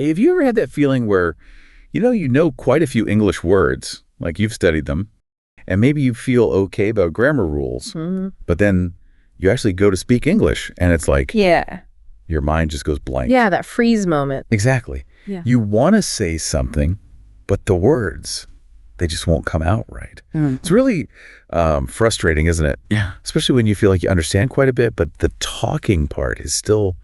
Have you ever had that feeling where, you know quite a few English words, like you've studied them, and maybe you feel okay about grammar rules, but then you actually go to speak English, and it's like your mind just goes blank. Yeah, that freeze moment. Exactly. Yeah. You want to say something, but the words, they just won't come out right. It's really frustrating, isn't it? Yeah. Especially when you feel like you understand quite a bit, but the talking part is still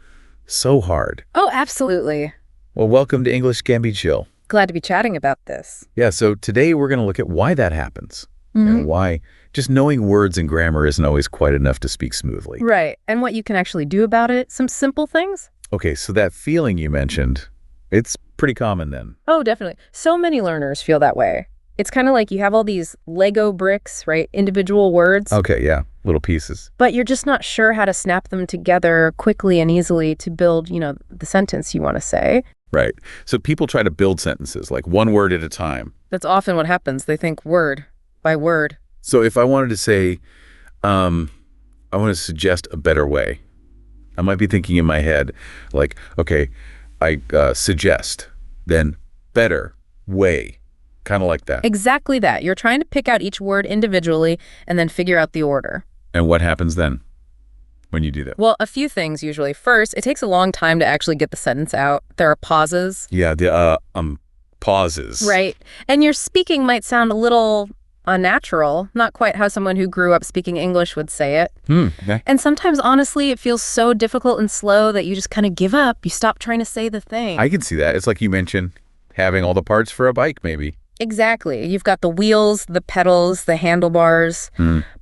so hard. Oh, absolutely. Well, welcome to English Can Be Chill. Glad to be chatting about this. Yeah, so today we're going to look at why that happens and why just knowing words and grammar isn't always quite enough to speak smoothly. Right. And what you can actually do about it. Some simple things. Okay, so that feeling you mentioned, it's pretty common then. Oh, definitely. So many learners feel that way. It's kind of like you have all these Lego bricks, right? Individual words. Okay, yeah, little pieces. But you're just not sure how to snap them together quickly and easily to build, the sentence you want to say. Right. So people try to build sentences, like one word at a time. That's often what happens. They think word by word. So if I wanted to say, I want to suggest a better way, I might be thinking in my head, like, okay, I suggest, then better way, kind of like that. Exactly that. You're trying to pick out each word individually and then figure out the order. And what happens then when you do that? Well, a few things usually. First, it takes a long time to actually get the sentence out. There are pauses. Yeah, the pauses. Right. And your speaking might sound a little unnatural, not quite how someone who grew up speaking English would say it. Okay. And sometimes, honestly, it feels so difficult and slow that you just kind of give up. You stop trying to say the thing. I can see that. It's like you mentioned having all the parts for a bike, maybe. Exactly. You've got the wheels, the pedals, the handlebars,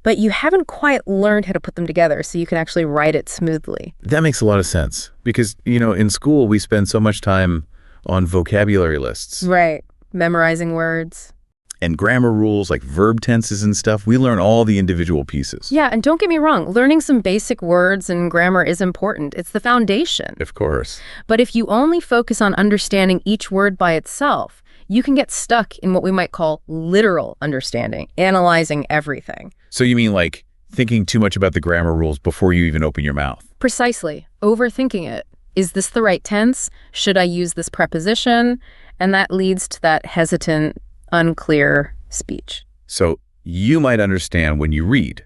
but you haven't quite learned how to put them together so you can actually write it smoothly. That makes a lot of sense because, in school we spend so much time on vocabulary lists. Right. Memorizing words. And grammar rules like verb tenses and stuff. We learn all the individual pieces. Yeah, and don't get me wrong, learning some basic words and grammar is important. It's the foundation. Of course. But if you only focus on understanding each word by itself, you can get stuck in what we might call literal understanding, analyzing everything. So you mean like thinking too much about the grammar rules before you even open your mouth? Precisely. Overthinking it. Is this the right tense? Should I use this preposition? And that leads to that hesitant, unclear speech. So you might understand when you read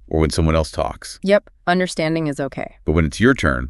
or when someone else talks. Yep. Understanding is okay. But when it's your turn,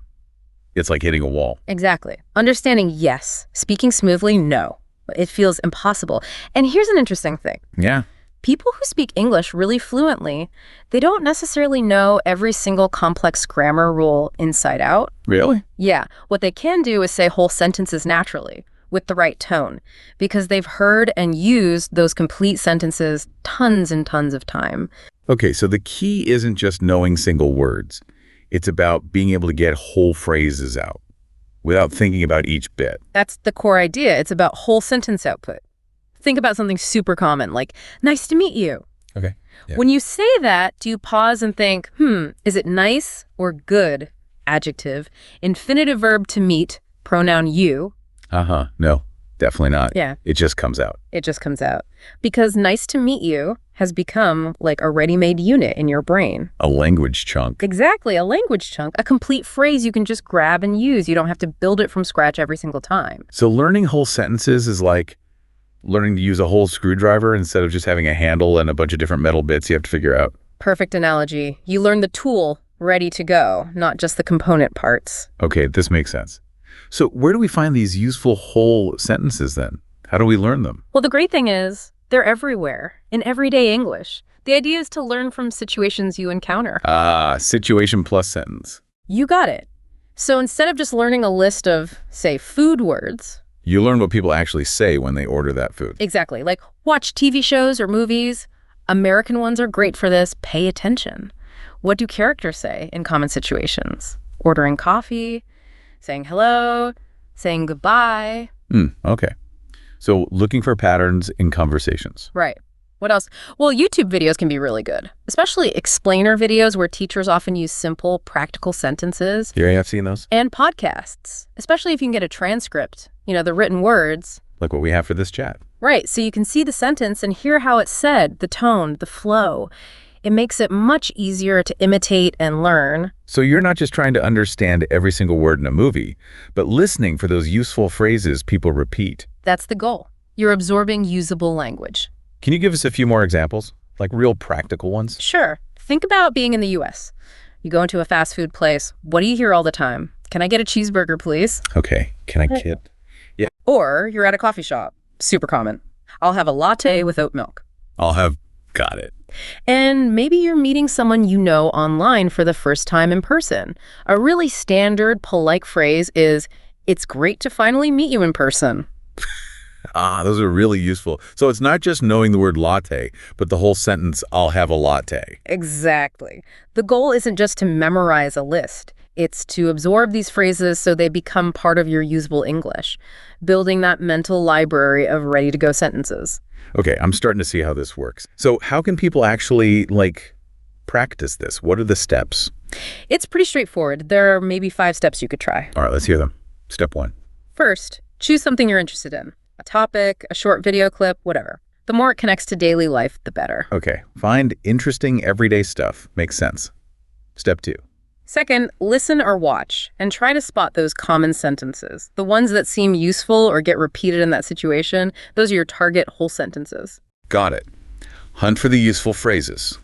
it's like hitting a wall. Exactly. Understanding, yes. Speaking smoothly, no. It feels impossible. And here's an interesting thing. Yeah. People who speak English really fluently, they don't necessarily know every single complex grammar rule inside out. Really? Yeah. What they can do is say whole sentences naturally with the right tone because they've heard and used those complete sentences tons and tons of time. Okay, so the key isn't just knowing single words. It's about being able to get whole phrases out without thinking about each bit. That's the core idea. It's about whole sentence output. Think about something super common, like, nice to meet you. Okay. Yeah. When you say that, do you pause and think, is it nice or good? Adjective. Infinitive verb to meet, pronoun you. No, definitely not. Yeah. It just comes out. It just comes out. Because nice to meet you has become like a ready-made unit in your brain. A language chunk. Exactly, a language chunk, a complete phrase you can just grab and use. You don't have to build it from scratch every single time. So learning whole sentences is like learning to use a whole screwdriver instead of just having a handle and a bunch of different metal bits you have to figure out. Perfect analogy. You learn the tool ready to go, not just the component parts. Okay, this makes sense. So where do we find these useful whole sentences then? How do we learn them? Well, the great thing is they're everywhere in everyday English. The idea is to learn from situations you encounter. Situation plus sentence. You got it. So instead of just learning a list of, say, food words. You learn what people actually say when they order that food. Exactly. Like watch TV shows or movies. American ones are great for this. Pay attention. What do characters say in common situations? Ordering coffee, saying hello, saying goodbye. Okay. So looking for patterns in conversations. Right. What else? Well, YouTube videos can be really good, especially explainer videos where teachers often use simple, practical sentences. Yeah, I've seen those. And podcasts, especially if you can get a transcript, the written words. Like what we have for this chat. Right. So you can see the sentence and hear how it's said, the tone, the flow. It makes it much easier to imitate and learn. So you're not just trying to understand every single word in a movie, but listening for those useful phrases people repeat. That's the goal. You're absorbing usable language. Can you give us a few more examples, like real practical ones? Sure. Think about being in the U.S. You go into a fast food place. What do you hear all the time? Can I get a cheeseburger, please? Okay, can I get... Yeah. Or you're at a coffee shop. Super common. I'll have a latte with oat milk. I'll have... Got it. And maybe you're meeting someone you know online for the first time in person. A really standard, polite phrase is, "It's great to finally meet you in person." Those are really useful. So it's not just knowing the word latte, but the whole sentence, "I'll have a latte." Exactly. The goal isn't just to memorize a list. It's to absorb these phrases so they become part of your usable English, building that mental library of ready-to-go sentences. Okay, I'm starting to see how this works. So how can people actually, practice this? What are the steps? It's pretty straightforward. There are maybe 5 steps you could try. All right, let's hear them. Step 1. First, choose something you're interested in. A topic, a short video clip, whatever. The more it connects to daily life, the better. Okay, find interesting everyday stuff. Makes sense. Step 2. Second, listen or watch and try to spot those common sentences. The ones that seem useful or get repeated in that situation, those are your target whole sentences. Got it. Hunt for the useful phrases.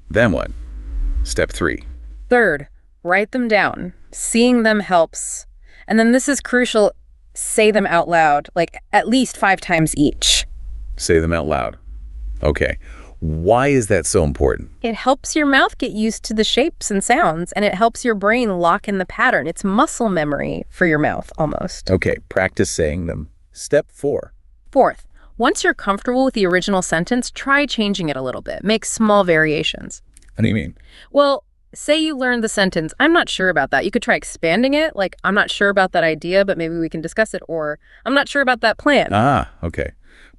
Then what? Step 3. Third, write them down. Seeing them helps. And then this is crucial, say them out loud, at least 5 times each. Say them out loud. Okay. Why is that so important? It helps your mouth get used to the shapes and sounds, and it helps your brain lock in the pattern. It's muscle memory for your mouth, almost. Okay, practice saying them. Step 4. Fourth, once you're comfortable with the original sentence, try changing it a little bit. Make small variations. What do you mean? Well, say you learned the sentence, "I'm not sure about that." You could try expanding it, "I'm not sure about that idea, but maybe we can discuss it," or "I'm not sure about that plan." Okay.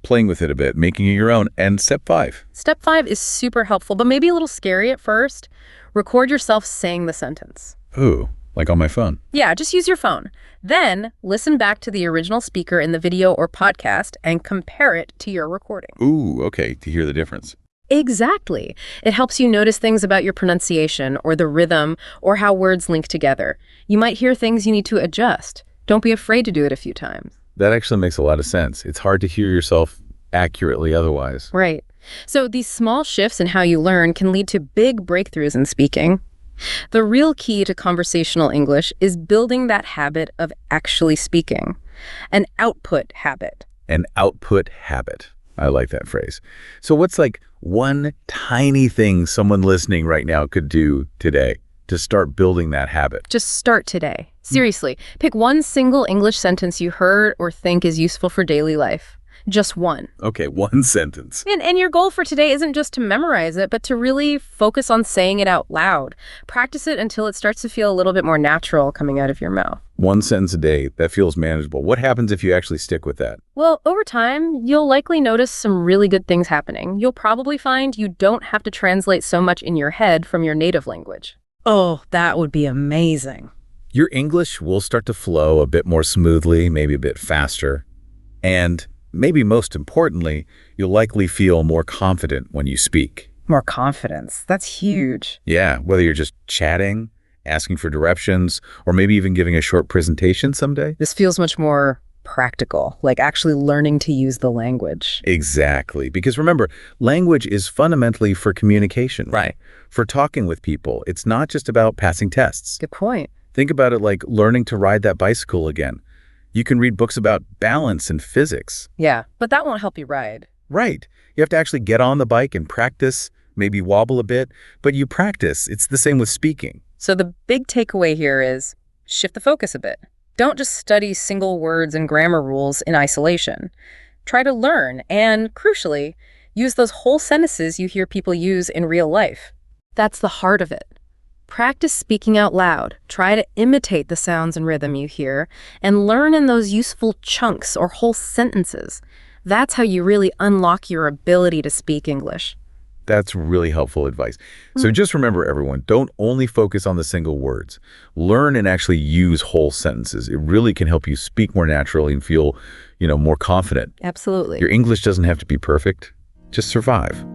Playing with it a bit, making it your own. And step 5. Step 5 is super helpful, but maybe a little scary at first. Record yourself saying the sentence. Ooh, like on my phone. Yeah, just use your phone. Then listen back to the original speaker in the video or podcast and compare it to your recording. Ooh, okay, to hear the difference. Exactly. It helps you notice things about your pronunciation or the rhythm or how words link together. You might hear things you need to adjust. Don't be afraid to do it a few times. That actually makes a lot of sense. It's hard to hear yourself accurately otherwise. Right. So these small shifts in how you learn can lead to big breakthroughs in speaking. The real key to conversational English is building that habit of actually speaking, an output habit. An output habit. I like that phrase. So what's one tiny thing someone listening right now could do today to start building that habit? Just start today. Seriously, pick one single English sentence you heard or think is useful for daily life. Just one. Okay, one sentence. And your goal for today isn't just to memorize it, but to really focus on saying it out loud. Practice it until it starts to feel a little bit more natural coming out of your mouth. One sentence a day, that feels manageable. What happens if you actually stick with that? Well, over time, you'll likely notice some really good things happening. You'll probably find you don't have to translate so much in your head from your native language. Oh, that would be amazing. Your English will start to flow a bit more smoothly, maybe a bit faster. And maybe most importantly, you'll likely feel more confident when you speak. More confidence. That's huge. Yeah, whether you're just chatting, asking for directions, or maybe even giving a short presentation someday. This feels much more practical, like actually learning to use the language. Exactly. Because remember, language is fundamentally for communication. Right. For talking with people. It's not just about passing tests. Good point. Think about it like learning to ride that bicycle again. You can read books about balance and physics. Yeah, but that won't help you ride. Right. You have to actually get on the bike and practice, maybe wobble a bit, but you practice. It's the same with speaking. So the big takeaway here is shift the focus a bit. Don't just study single words and grammar rules in isolation. Try to learn and, crucially, use those whole sentences you hear people use in real life. That's the heart of it. Practice speaking out loud. Try to imitate the sounds and rhythm you hear, and learn in those useful chunks or whole sentences. That's how you really unlock your ability to speak English. That's really helpful advice. So just remember, everyone, don't only focus on the single words. Learn and actually use whole sentences. It really can help you speak more naturally and feel, more confident. Absolutely. Your English doesn't have to be perfect. Just survive.